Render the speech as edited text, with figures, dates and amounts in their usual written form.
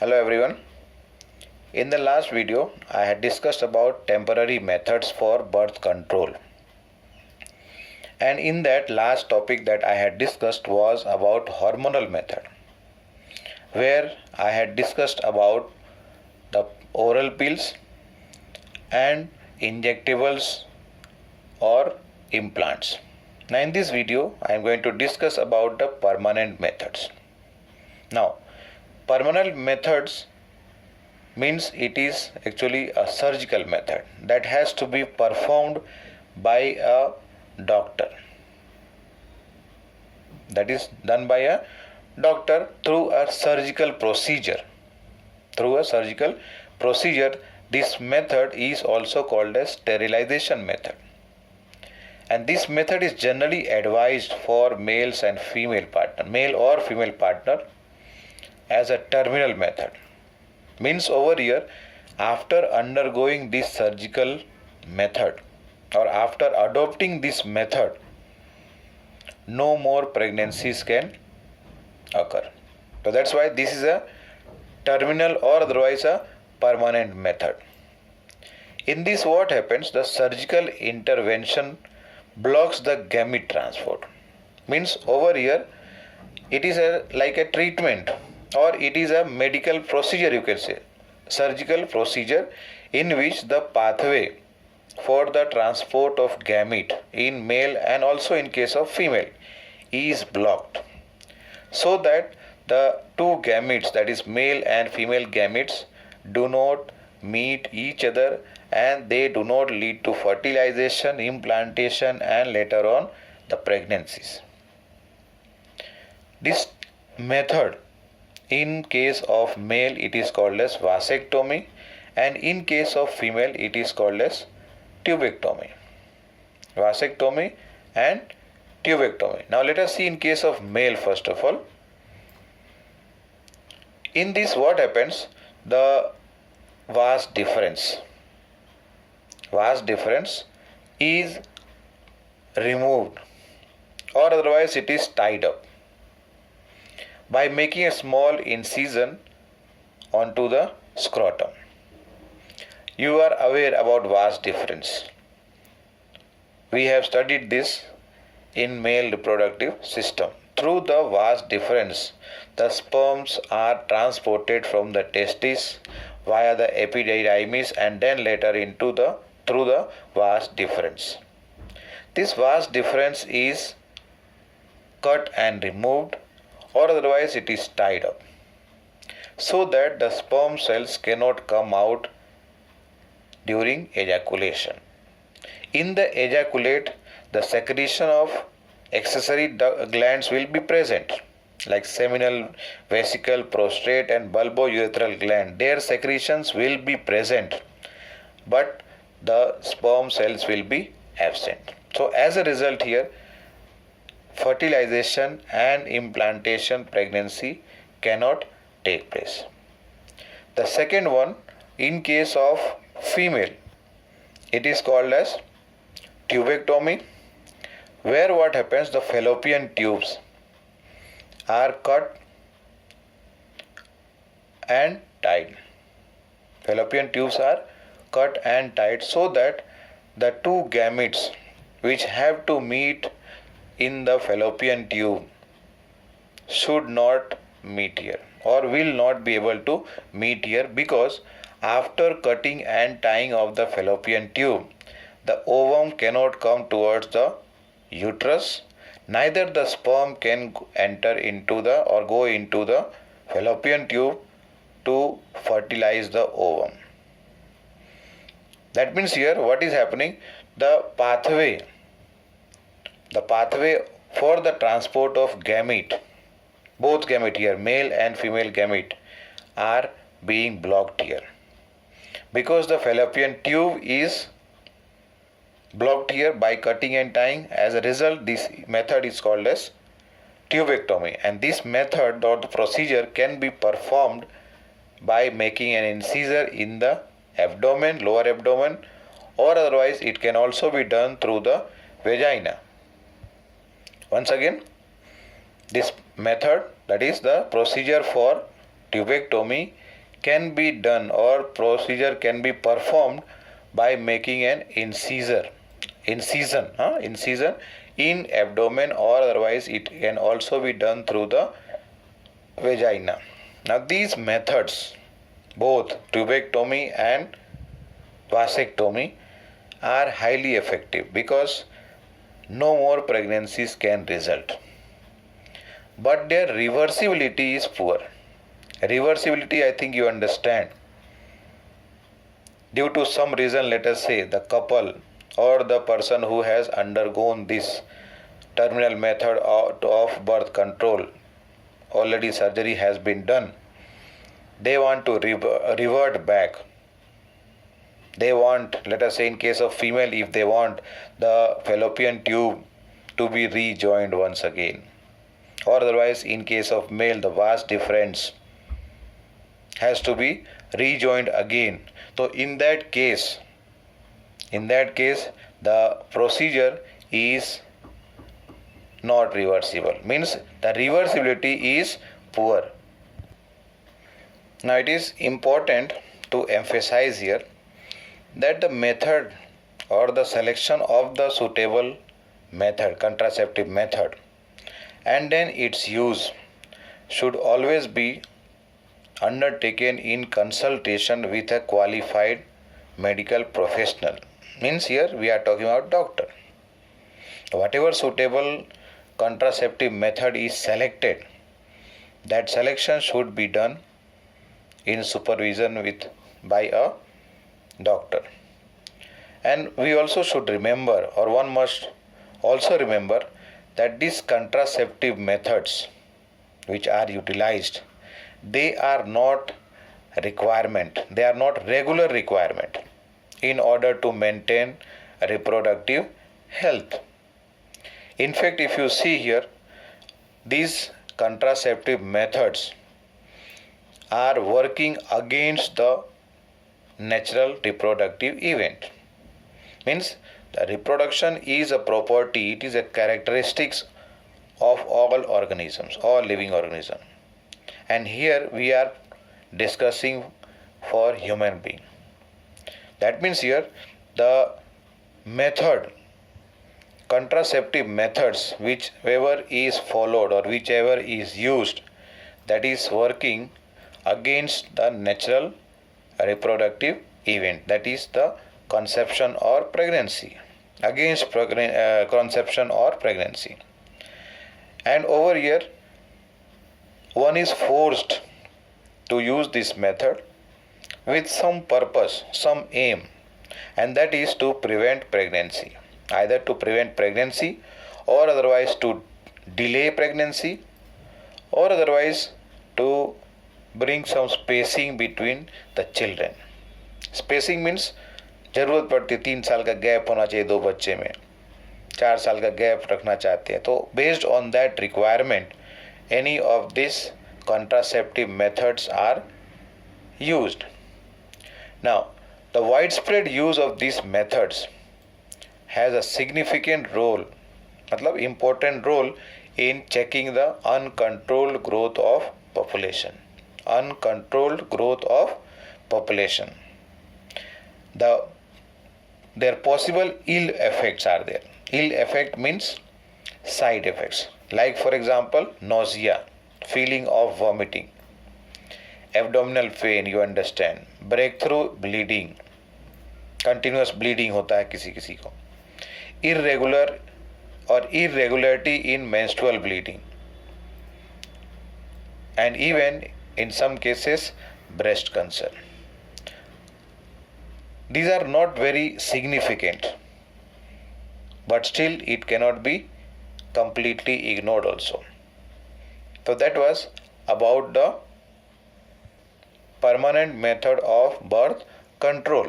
Hello everyone. In the last video, I had discussed about temporary methods for birth control. And in that last topic that I had discussed was about hormonal method, where I had discussed about the oral pills and injectables or implants. Now in this video, I am going to discuss about the permanent methods. Now, permanent methods means it is actually a surgical method that has to be performed by a doctor. That is done by a doctor through a surgical procedure. This method is also called as sterilization method. And this method is generally advised for males and female partner, male or female partner, as a terminal method. Means over here, after undergoing this surgical method or after adopting this method, no more pregnancies can occur. So that's why this is a terminal or otherwise a permanent method. In this, what happens? The surgical intervention blocks the gamete transport. Means over here, it is like a treatment, or it is a medical procedure, you can say, surgical procedure, in which the pathway for the transport of gamete in male and also in case of female is blocked, so that the two gametes, that is male and female gametes, do not meet each other and they do not lead to fertilization, implantation and later on the pregnancies. This method, in case of male it is called as vasectomy, and in case of female it is called as tubectomy. Vasectomy and tubectomy. Now let us see in case of male first of all. In this, what happens? The vas deferens is removed, or otherwise it is tied up by making a small incision onto the scrotum. You are aware about vas deferens. We have studied this in male reproductive system. Through the vas deferens, the sperms are transported from the testis via the epididymis and then later through the vas deferens. This vas deferens is cut and removed, or otherwise it is tied up, so that the sperm cells cannot come out during ejaculation. In the ejaculate, the secretion of accessory glands will be present, like seminal, vesical, prostate and bulbourethral gland. Their secretions will be present, but the sperm cells will be absent. So as a result here, fertilization and implantation pregnancy cannot take place. The second one, in case of female, it is called as tubectomy, where what happens? The fallopian tubes are cut and tied. Fallopian tubes are cut and tied so that the two gametes which have to meet in the fallopian tube should not meet here, or will not be able to meet here, because after cutting and tying of the fallopian tube, the ovum cannot come towards the uterus, neither the sperm can enter into the or go into the fallopian tube to fertilize the ovum. That means here what is happening? The pathway for the transport of gamete, both gamete here, male and female gamete, are being blocked here, because the fallopian tube is blocked here by cutting and tying. As a result, this method is called as tubectomy, and this method or the procedure can be performed by making an incision in the abdomen, lower abdomen, or otherwise it can also be done through the vagina. Once again, this method, that is the procedure for tubectomy, can be done or procedure can be performed by making an incision in abdomen, or otherwise it can also be done through the vagina. Now these methods, both tubectomy and vasectomy, are highly effective because no more pregnancies can result. But their reversibility is poor. Reversibility, I think you understand. Due to some reason, let us say the couple or the person who has undergone this terminal method of birth control, already surgery has been done, they want to revert back. They want, let us say in case of female, if they want the fallopian tube to be rejoined once again, or otherwise in case of male the vas deferens has to be rejoined again. So in that case the procedure is not reversible, means the reversibility is poor. Now it is important to emphasize here that the method or the selection of the suitable method, contraceptive method, and then its use should always be undertaken in consultation with a qualified medical professional. Means here we are talking about doctor. Whatever suitable contraceptive method is selected, that selection should be done in supervision by a doctor. And we also should remember, or one must also remember, that these contraceptive methods which are utilized, they are not regular requirement in order to maintain reproductive health. In fact, if you see here, these contraceptive methods are working against the natural reproductive event. Means the reproduction is a property, it is a characteristics of all organisms, all living organisms. And here we are discussing for human being. That means here the contraceptive methods, whichever is followed or whichever is used, that is working against the natural reproductive event, that is the conception or pregnancy, against conception or pregnancy. And over here one is forced to use this method with some purpose, some aim, and that is to prevent pregnancy, either to prevent pregnancy or otherwise to delay pregnancy, or otherwise to bring some spacing between the children. Spacing means जरूरत पड़ती 3 साल का gap होना चाहिए दो बच्चे में, 4 साल का गैप रखना चाहते हैं, तो based on that requirement any of these contraceptive methods are used. Now, the widespread use of these methods has a significant role, important role in checking the uncontrolled growth of population. Uncontrolled growth of population. Their possible ill effects are there. Ill effect means side effects. Like for example, nausea, feeling of vomiting, abdominal pain, you understand, breakthrough bleeding, continuous bleeding होता है किसी किसी को, irregular or irregularity in menstrual bleeding, and even in some cases breast cancer. These are not very significant, but still it cannot be completely ignored also. So that was about the permanent method of birth control.